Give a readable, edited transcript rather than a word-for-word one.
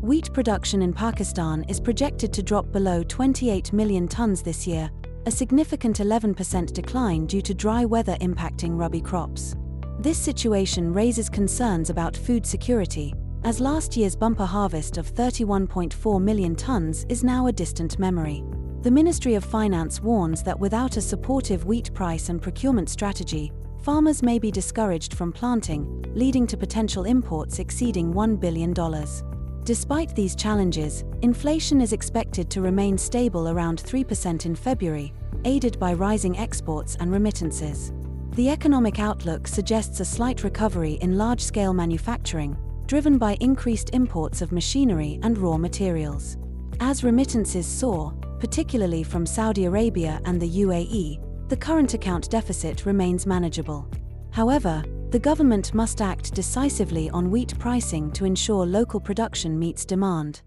Wheat production in Pakistan is projected to drop below 28 million tons this year, a significant 11% decline due to dry weather impacting rabi crops. This situation raises concerns about food security, as last year's bumper harvest of 31.4 million tons is now a distant memory. The Ministry of Finance warns that without a supportive wheat price and procurement strategy, farmers may be discouraged from planting, leading to potential imports exceeding $1 billion. Despite these challenges, inflation is expected to remain stable around 3% in February, aided by rising exports and remittances. The economic outlook suggests a slight recovery in large-scale manufacturing, driven by increased imports of machinery and raw materials. As remittances soar, particularly from Saudi Arabia and the UAE, the current account deficit remains manageable. However, the government must act decisively on wheat pricing to ensure local production meets demand.